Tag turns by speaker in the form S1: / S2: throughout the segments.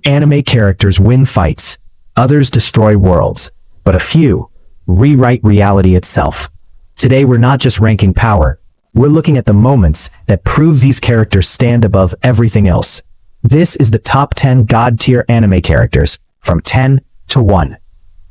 S1: anime characters win fights, others destroy worlds, but a few rewrite reality itself. Today we're not just ranking power, we're looking at the moments that prove these characters stand above everything else. This is the top 10 god-tier anime characters, from 10 to 1.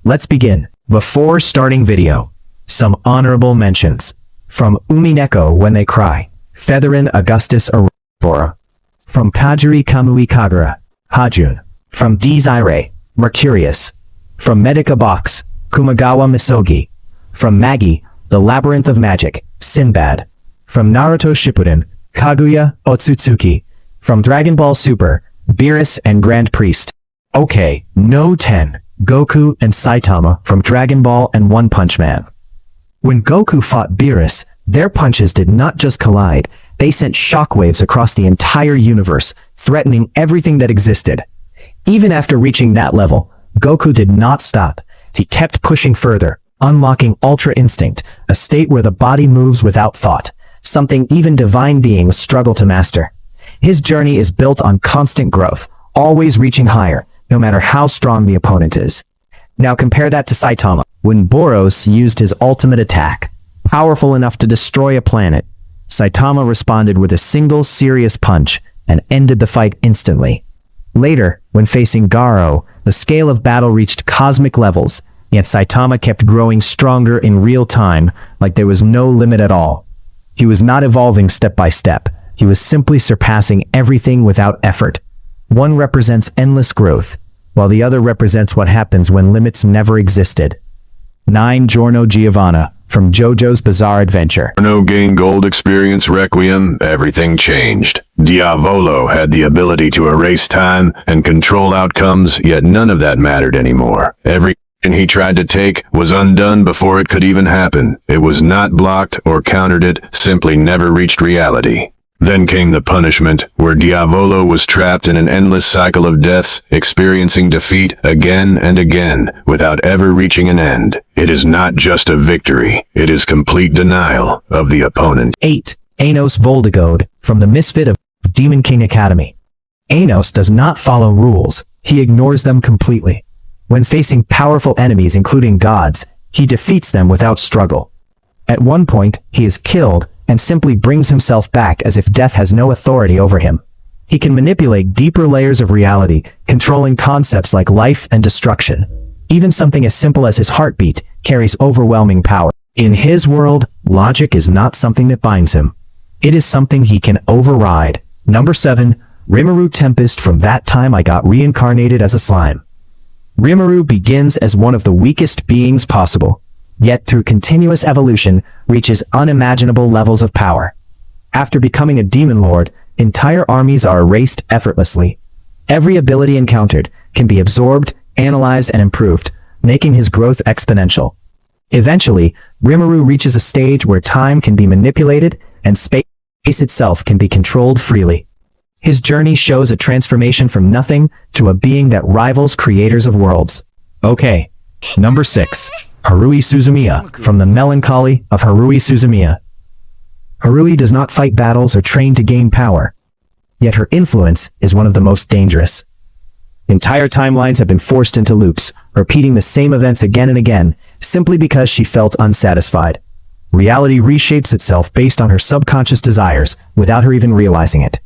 S1: Let's begin. Before starting video, some honorable mentions. From Umineko When They Cry, Featherin Augustus Aurora. From Kajiri Kamui Kagura, Hajun. From Desire, Mercurius. From Medica Box, Kumagawa Misogi. From Magi, The Labyrinth of Magic, Sinbad. From Naruto Shippuden, Kaguya Otsutsuki. From Dragon Ball Super, Beerus and Grand Priest. Okay, no 10, Goku and Saitama from Dragon Ball and One Punch Man. When Goku fought Beerus, their punches did not just collide, they sent shockwaves across the entire universe, threatening everything that existed. Even after reaching that level, Goku did not stop. He kept pushing further, unlocking Ultra Instinct, a state where the body moves without thought, something even divine beings struggle to master. His journey is built on constant growth, always reaching higher, no matter how strong the opponent is. Now compare that to Saitama. When Boros used his ultimate attack, powerful enough to destroy a planet, Saitama responded with a single serious punch and ended the fight instantly. Later, when facing Garo, the scale of battle reached cosmic levels, yet Saitama kept growing stronger in real time, like there was no limit at all. He was not evolving step by step. He was simply surpassing everything without effort. One represents endless growth, while the other represents what happens when limits never existed. 9 Giorno Giovanna, from JoJo's Bizarre Adventure.
S2: No gain gold experience Requiem, everything changed. Diavolo had the ability to erase time and control outcomes, yet none of that mattered anymore. Every action he tried to take was undone before it could even happen. It was not blocked or countered, it simply never reached reality. Then came the punishment, where Diavolo was trapped in an endless cycle of deaths, experiencing defeat again and again, without ever reaching an end. It is not just a victory, it is complete denial of the opponent.
S1: 8. Anos Voldigode, from the Misfit of Demon King Academy. Anos does not follow rules, he ignores them completely. When facing powerful enemies including gods, he defeats them without struggle. At one point, he is killed, and simply brings himself back as if death has no authority over him. He can manipulate deeper layers of reality, controlling concepts like life and destruction. Even something as simple as his heartbeat carries overwhelming power. In his world, logic is not something that binds him. It is something he can override. Number 7, Rimuru Tempest, from That Time I Got Reincarnated as a Slime. Rimuru begins as one of the weakest beings possible, yet through continuous evolution, reaches unimaginable levels of power. After becoming a demon lord, entire armies are erased effortlessly. Every ability encountered can be absorbed, analyzed, and improved, making his growth exponential. Eventually, Rimuru reaches a stage where time can be manipulated and space itself can be controlled freely. His journey shows a transformation from nothing to a being that rivals creators of worlds. Okay, number 6. Harui Suzumiya, from the Melancholy of Harui Suzumiya. Harui does not fight battles or train to gain power, yet her influence is one of the most dangerous. Entire timelines have been forced into loops, repeating the same events again and again, simply because she felt unsatisfied. Reality reshapes itself based on her subconscious desires, without her even realizing it.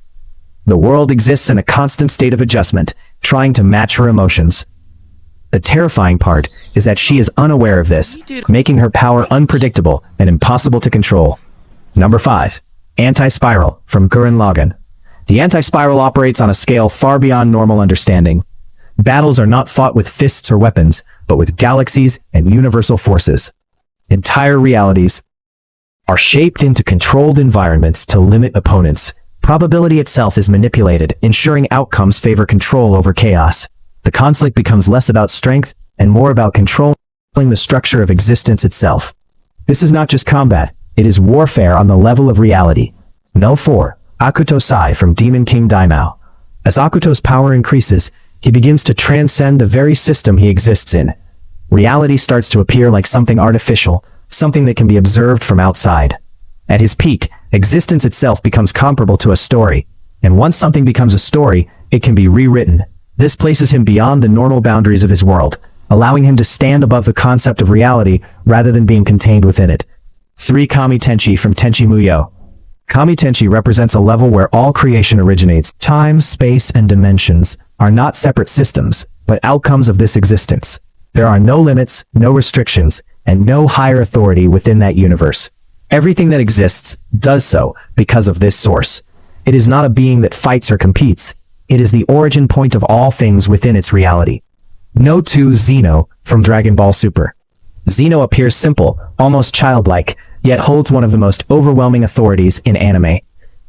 S1: The world exists in a constant state of adjustment, trying to match her emotions. The terrifying part is that she is unaware of this, making her power unpredictable and impossible to control. Number 5. Anti-Spiral, from Gurren Lagann. The Anti-Spiral operates on a scale far beyond normal understanding. Battles are not fought with fists or weapons, but with galaxies and universal forces. Entire realities are shaped into controlled environments to limit opponents. Probability itself is manipulated, ensuring outcomes favor control over chaos. The conflict becomes less about strength and more about controlling the structure of existence itself. This is not just combat, it is warfare on the level of reality. No. 4. Akuto Sai, from Demon King Daimao. As Akuto's power increases, he begins to transcend the very system he exists in. Reality starts to appear like something artificial, something that can be observed from outside. At his peak, existence itself becomes comparable to a story, and once something becomes a story, it can be rewritten. This places him beyond the normal boundaries of his world, allowing him to stand above the concept of reality rather than being contained within it. 3. Kami Tenchi from Tenchi Muyo. Kami Tenchi represents a level where all creation originates. Time, space, and dimensions are not separate systems, but outcomes of this existence. There are no limits, no restrictions, and no higher authority within that universe. Everything that exists does so because of this source. It is not a being that fights or competes. It is the origin point of all things within its reality. No 2. Xeno from Dragon Ball Super. Xeno appears simple, almost childlike, yet holds one of the most overwhelming authorities in anime.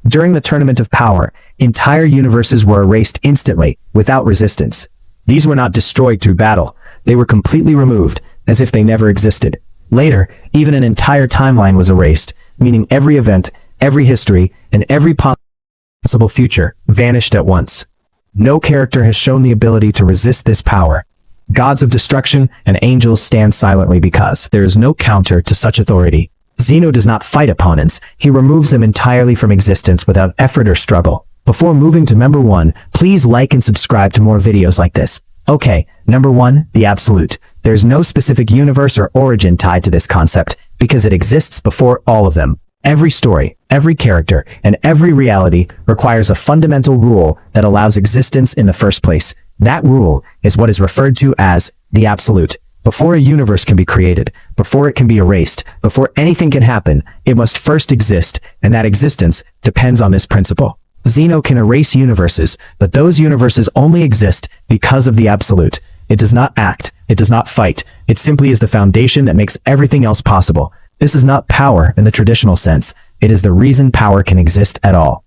S1: During the Tournament of Power, entire universes were erased instantly, without resistance. These were not destroyed through battle. They were completely removed, as if they never existed. Later, even an entire timeline was erased, meaning every event, every history, and every possible future vanished at once. No character has shown the ability to resist this power. Gods of destruction and angels stand silently because there is no counter to such authority. Xeno does not fight opponents, he removes them entirely from existence without effort or struggle. Before moving to number 1, please like and subscribe to more videos like this. Okay, number 1, the Absolute. There's no specific universe or origin tied to this concept, because it exists before all of them. Every story, every character, and every reality requires a fundamental rule that allows existence in the first place. That rule is what is referred to as the Absolute. Before a universe can be created, before it can be erased, before anything can happen, it must first exist, and that existence depends on this principle. Xeno can erase universes, but those universes only exist because of the Absolute. It does not act, it does not fight, it simply is the foundation that makes everything else possible. This is not power in the traditional sense, it is the reason power can exist at all.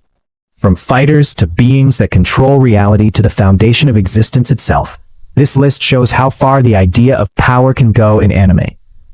S1: From fighters to beings that control reality to the foundation of existence itself. This list shows how far the idea of power can go in anime.